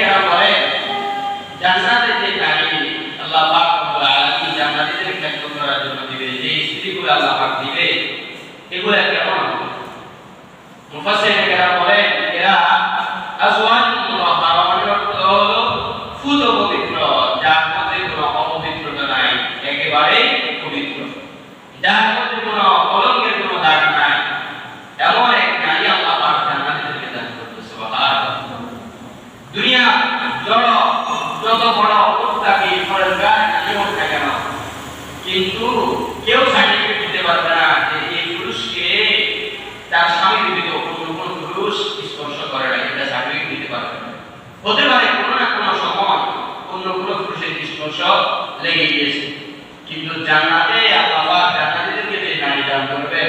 কেরাম বলেন জান্নাতে যে নারী আল্লাহ পাক রব্বুল আলামিন জান্নাতীদের খেদমত করার জন্য দিবে, যে স্ত্রীগুলো আল্লাহ পাক দিবে, এগুলো কেমন? মুফাসসিরিন কেরাম বলেন এরা আজওয়াজ মুতাহহারা, মানে হলো ফুত পবিত্র, যার মধ্যে কোনো অপবিত্রতা নাই, একেবারে পবিত্র, যার মধ্যে কোনো কলঙ্কের কোনো দাগ নাই, এমন এক নারী আল্লাহ পাক জান্নাতীদেরকে দান করবে। সুবহানাল্লাহ। দুনিয়া যত বড় মুত্তাকি ফরজগার নারী হোক না কেন, কিন্তু কেউ সার্টিফিকেট দিতে পারবে না যে এই পুরুষকে তার স্বামী ব্যতীত অন্য কোনো পুরুষ স্পর্শ করে না, এটা সার্টিফিকেট দিতে পারবে না। হতে পারে কোনো না কোনো সময় অন্য কোনো পুরুষের স্পর্শ লেগে গিয়েছে, কিন্তু জান্নাতে আল্লাহ পাক জান্নাতীদেরকে যে নারী দান করবে,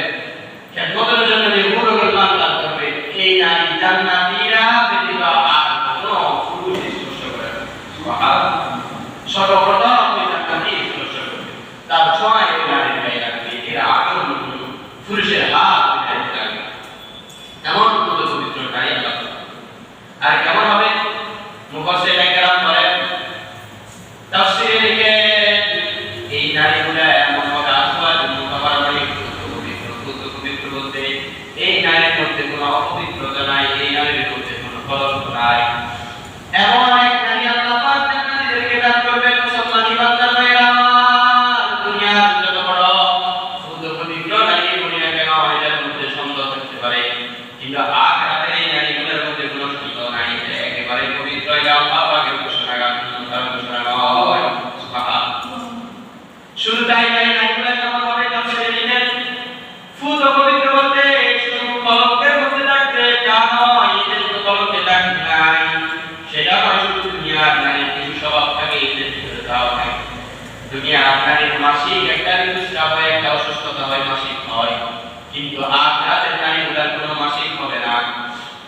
খেদমতের জন্য যে হুরুল মাল দান করবে, এই নারী জান্নাতীরা ব্যতীত আর কোনো পুরুষ স্পর্শ করে না। সুবহানাল্লাহ। সর্বপ্রথম ওই জান্নাতী স্পর্শ করবে, তার ছোঁয়া ওই নারীর গায়ে লাগবে, এর আগমন পুরুষের হাত ওই নারীর লাগবে, এমন পবিত্র নারী আল্লাহ। আর কেমন হবে? মুফাসসিরিন কেরাম বলেন, তাফসীরে লিখে এই নারীগুলো এমন হবে আজওয়াজ মুতাহহারা, মানে পবিত্র বলতে এই নারীর মধ্যে কোনো অপবিত্রতা নাই, এই নারীর মধ্যে কোনো কলঙ্ক নাই, এমন এক নারী আল্লাহ পাক জান্নাতীদেরকে দান করবেন। মুসলমান ইমানদার ভাইরা আমার, দুনিয়ার যত বড় শুদ্ধ পবিত্র নারী বলি না কেন, এদের মধ্যে সন্দেহ থাকতে পারে, কিন্তু আখিরাতের এই নারীগুলোর মধ্যে কোনো সন্দেহ নাই, একেবারে পবিত্র। এটা আল্লাহ পাকের ঘোষণা, নয়। সুবহানাল্লাহ। শুধু তাই নয়, নারীগুলো কেমন হবে? তাফসীরে লিখেন ফুত পবিত্র বলতে শুধু কলঙ্কের মধ্যে থাকবে তা নয়, এদের কোনো কলঙ্কে দাগ নাই, সেটা নয়। শুধু দুনিয়ার নারীর কিছু স্বভাব থাকে, এদের ভিতরে তাও থাকে। দুনিয়ার নারীর মাসিক একটা ঋতুস্রাব হয়, একটা অসুস্থতা হয়, মাসিক হয়, কিন্তু আখিরাতের নারীগুলোর কোনো মাসিক হবে না।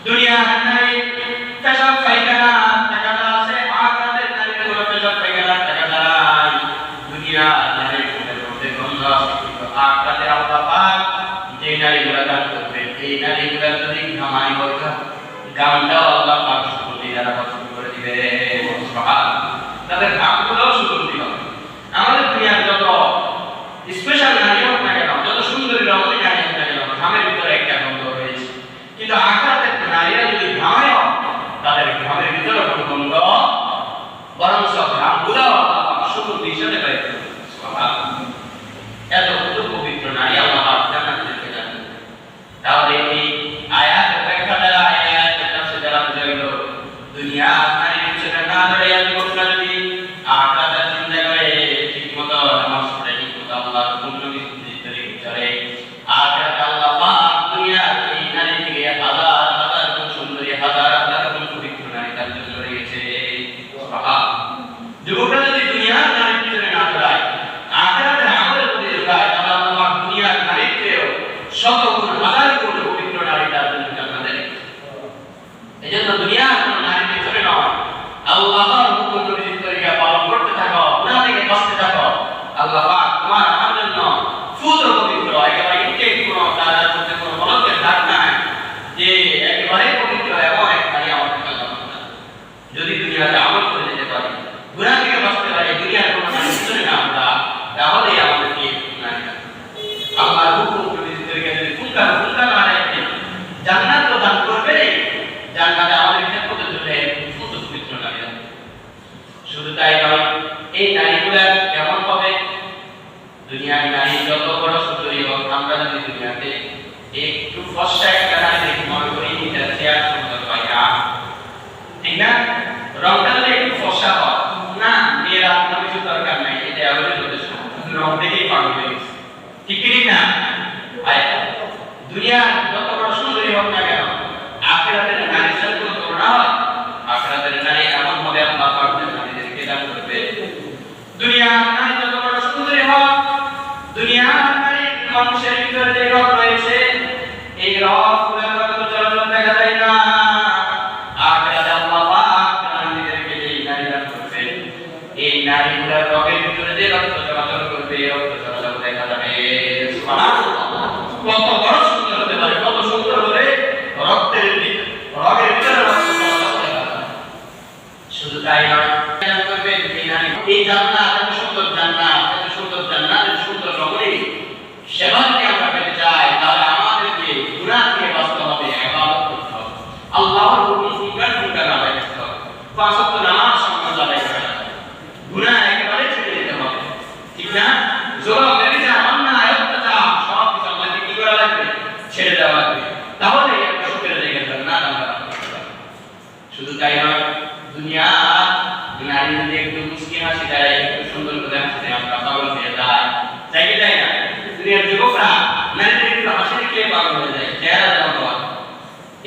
দুনিয়ার নারী পেশাব পায়খানা টাকাটা আছে, আখিরাতের নারীর কোনো পেশাব পায়খানা টাকাটা নাই। দুনিয়ার নারীর মধ্যে গন্ধ আছে, কিন্তু আখিরাতে আল্লাহ পাক যে নারীগুলো দান করবে, এই নারীগুলো যদি ঘামাই হয়, গামটাও আল্লাহ পাক সুগন্ধি দ্বারা পছন্দ করে দিবে। সুবহানাল্লাহ। তাদের ঘামগুলোও সুগন্ধি হবে। আমাদের দুনিয়ার যত স্পেশাল নারী হোক না কেন, যত সুন্দরী রমণী নারী হোক না কেন, ঘামের ভিতরে একটা গন্ধ রয়েছে, কিন্তু আখিরাতের নারীরা যদি ঘামে, তাদের ঘামের ভিতরে কোনো গন্ধ, বরং সব ঘামগুলো আল্লাহ পাক সুগন্ধি হিসেবে বের করে দেবে। সুবহানাল্লাহ। এত পবিত্র নারী আল্লাহ পাক জান্নাতীদেরকে দান করবে। তাহলে এই আয়াতের ব্যাখ্যা দ্বারা, আয়াতের তাফসীর দ্বারা বোঝা গেল, দুনিয়ার নারীর পিছনে না দৌড়ে যুবকরা যদি আখিরাতের চিন্তা করে, ঠিকমতো নামাজ পড়ে, ঠিকমতো আল্লাহর হুকুম তরিকা চলে, আখিরাতে আল্লাহ পাক দুনিয়ার এই নারী থেকে হাজার হাজার গুণ সুন্দরী, হাজার হাজার গুণ পবিত্র নারী তার জন্য রয়েছে। সুবহানাল্লাহ। যুবকরা যদি দুনিয়ার নারীর পিছনে না দৌড়ায়, আখিরাতের আমলের প্রতি দৌড়ায়, তাহলে আল্লাহ পাক দুনিয়ার নারীর চেয়েও শত গুণ, হাজার গুণ পবিত্র নারী তার জন্য জান্নাতে রেখেছে। এজন্য দুনিয়ার কোনো নারীর পিছনে নয়, আল্লাহর হুকুম তরিকা পালন করতে থাকো, গুনাহ থেকে বাঁচতে থাকো, আল্লাহ পাক তোমার আমার জন্য ফুত পবিত্র, একেবারে ইনটেক, কোনো তার মধ্যে কোনো কলঙ্কের দাগ নাই, যে একেবারে পবিত্র, এমন এক নারী আমাদের আল্লাহ পাক যদি দুনিয়াতে আমল করে যেতে পারি, গুনাহ থেকে বাঁচতে পারি, দুনিয়ার কোনো নারীর পিছনে না আমরা, তাহলে আমাদেরকে নারী আল্লাহর হুকুম তরিকা যদি ফুলকা না রাখে, জান্নাত তো দান করবে, জান্নাতে আমাদের খেদমতের জন্য ফুত পবিত্র নারী। শুধু তাই নয়, এই নারীগুলা কেমন হবে? দুনিয়ার নারী যত বড় সুন্দরী হোক, আমরা যদি দুনিয়াতে একটু ফর্সা একটা নারী দেখি, মনে করি এটা চেয়ার সুন্দর পাই না, ঠিক না? রংটা যদি একটু ফর্সা হয়, না মেয়ের আপনার কিছু দরকার নাই, এটা আমাদের যথেষ্ট, রং দেখেই পাগল হয়ে গেছে, ঠিক না? দুনিয়ার যত বড় সুন্দরী হোক না কেন, আখিরাতের নারীর সাথে কোনো তুলনা হয়? আখিরাতের নারী এমন হবে, আল্লাহ পাক নারীদেরকে দান করবে। দুনিয়ার নারী যত বড় সুন্দরী হোক, দুনিয়ার নারী মানুষের ভিতরে যে রূপ রয়েছে, এই রূপগুলো তো চলাচল দেখা যায় না। আখিরাতে আল্লাহ পাক নারীদেরকে যে নারী দান করবে, এই নারীগুলোর রূপের ভিতরে যে রক্ত চলাচল করবে, রক্ত চলাচল দেখা যাবে। সুবহানাল্লাহ। কত বড় সুন্দর হতে পারে, কত সুন্দর হলে ছেড়ে দেওয়া লাগবে, তাহলে একটা সুখের জায়গা জান্নাত আমরা লাভ করতে পারব। শুধু তাই নয়, দুনিয়া নারী যদি একটু মুস্কি হাসি দেয়, একটু সুন্দর করে হাসি দেয়, আমরা পাগল হয়ে যাই, তাই কি তাই না? দুনিয়ার যুবকরা নারীদের একটু হাসি দেখলে পাগল হয়ে যায়, চেহারা যেমন হয়।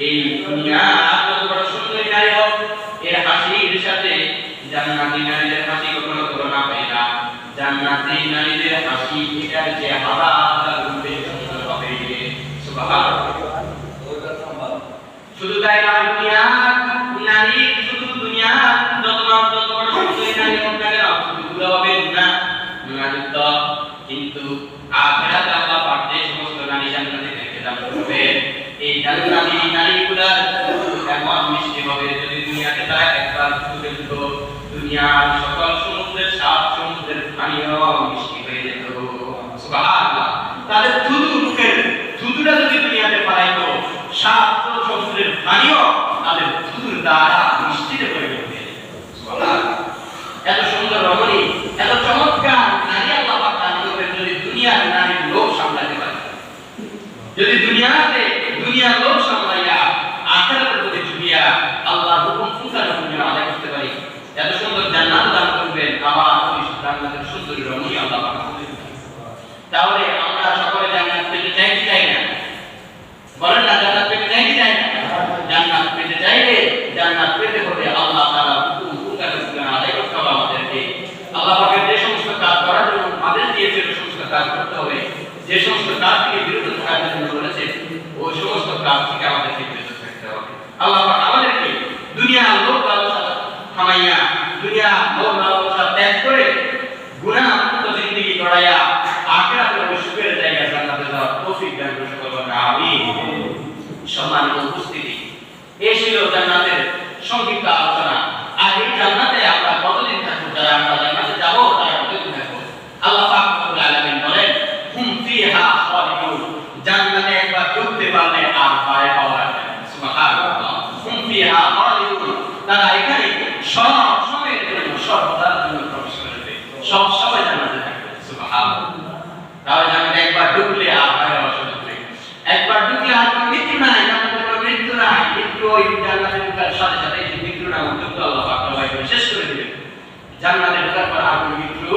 এই দুনিয়া যত বড় সুন্দরী নারী হোক, এর হাসির সাথে জান্নাতি নারীদের হাসি কখনো তুলনা পায় না। জান্নাতি নারীদের হাসি এটার যে হাজার গুণ বেশি সুন্দর হবে। সুবহানাল্লাহ। শুধু তাই নয়, দুনিয়া নারী শুধু দুনিয়া যত বড় সুন্দরী নারী হোক না কেন, শুধু হবে না মুনাফিক, কিন্তু আখিরাতে আল্লাহ পাক যে সমস্ত নারী জান্নাতীদেরকে দান করবে, এই জান্নাতি নারীগুলার এমন মিষ্টি হবে, যদি দুনিয়াতে তারা একবার ছুঁয়ে দিত, দুনিয়ার সকল সমুদ্রের সাত সমুদ্রের পানিও মিষ্টি হয়ে যেত। সুবহানাল্লাহ। তাদের মুখের থুতুটা যদি দুনিয়াতে পালাইতো, সাত সমুদ্রের পানিও তাদের থুতুর দ্বারা মিষ্টিতে পরিণত হয়ে যেত। সুবহানাল্লাহ। এত সুন্দর রমণী, এত চমৎকার নারী আল্লাহ পাক দান করবেন, যদি দুনিয়ার নারীর লোভ সামলাতে পারে, যদি দুনিয়ার লোভ সামলাইয়া আখিরাতের প্রতি ঝুঁকিয়া আল্লাহর হুকুম ফুঁকানো পুণ্য আদায় করতে পারি, এত সুন্দর জান্নাত দান করবেন, আবার ওই জান্নাতের সুন্দরী রমণী আল্লাহ পাক করবেন। তাহলে আমরা সকলে জান্নাত পেতে চাই কি চাই না? বলেন না, জান্নাত পেতে চাই কি চাই না? জান্নাত পেতে চাইলে জান্নাত পেতে হলে আল্লাহ তাআলা হুকুম ফুঁকানো পুণ্য আদায় করতে হবে আমাদেরকে। আল্লাহ পাকের যে সমস্ত কাজ করার জন্য আদেশ দিয়েছে, ওই সমস্ত কাজ করতে হবে। যে সমস্ত কাজ থেকে বিরত থাকার জন্য বলেছে, ওই সমস্ত কাজ থেকে আমাদেরকে বিরত থাকতে হবে। আল্লাহ পাক আমাদেরকে দুনিয়ার লোভ লালসা থামাইয়া, দুনিয়ার লোভ লালসা ত্যাগ করে গুনাহ মুক্ত জিন্দেগি গড়াইয়া আখিরাতের ওই সুখের জায়গা জান্নাতে যাওয়ার তৌফিক দান করুন সকলকে, আমিন। সম্মানিত উপস্থিতি, এই ছিল জান্নাতের সংক্ষিপ্ত আলোচনা। আর এই জান্নাতে আমরা কতদিন থাকবো, যারা আমরা জান্নাতে যাব তারা কতদিন থাকবো? আল্লাহ পাক রব্বুল আলামিন বলেন, হুম ফিহা খালিদুন, জান্নাতে একবার ঢুকতে পারলে আর বাইরে হওয়া যাবে না। সুবহানাল্লাহ। হুম ফিহা খালিদুন, তারা এখানে সব সময়ের জন্য, সর্বদার জন্য প্রবেশ করবে, সব সময় জান্নাতে থাকবে। সুবহানাল্লাহ। তাহলে জান্নাতে একবার ঢুকলে আর বাইরে হওয়ার সুযোগ নেই। একবার ঢুকলে আর কোনো মৃত্যু নাই, জান্নাতে কোনো মৃত্যু নাই। মৃত্যু ওই জান্নাতে ঢোকার সাথে সাথে এই মৃত্যু নামক যুদ্ধ আল্লাহ পাক শেষ করে দিবেন। জান্নাতে ঢোকার পর আর কোনো মৃত্যু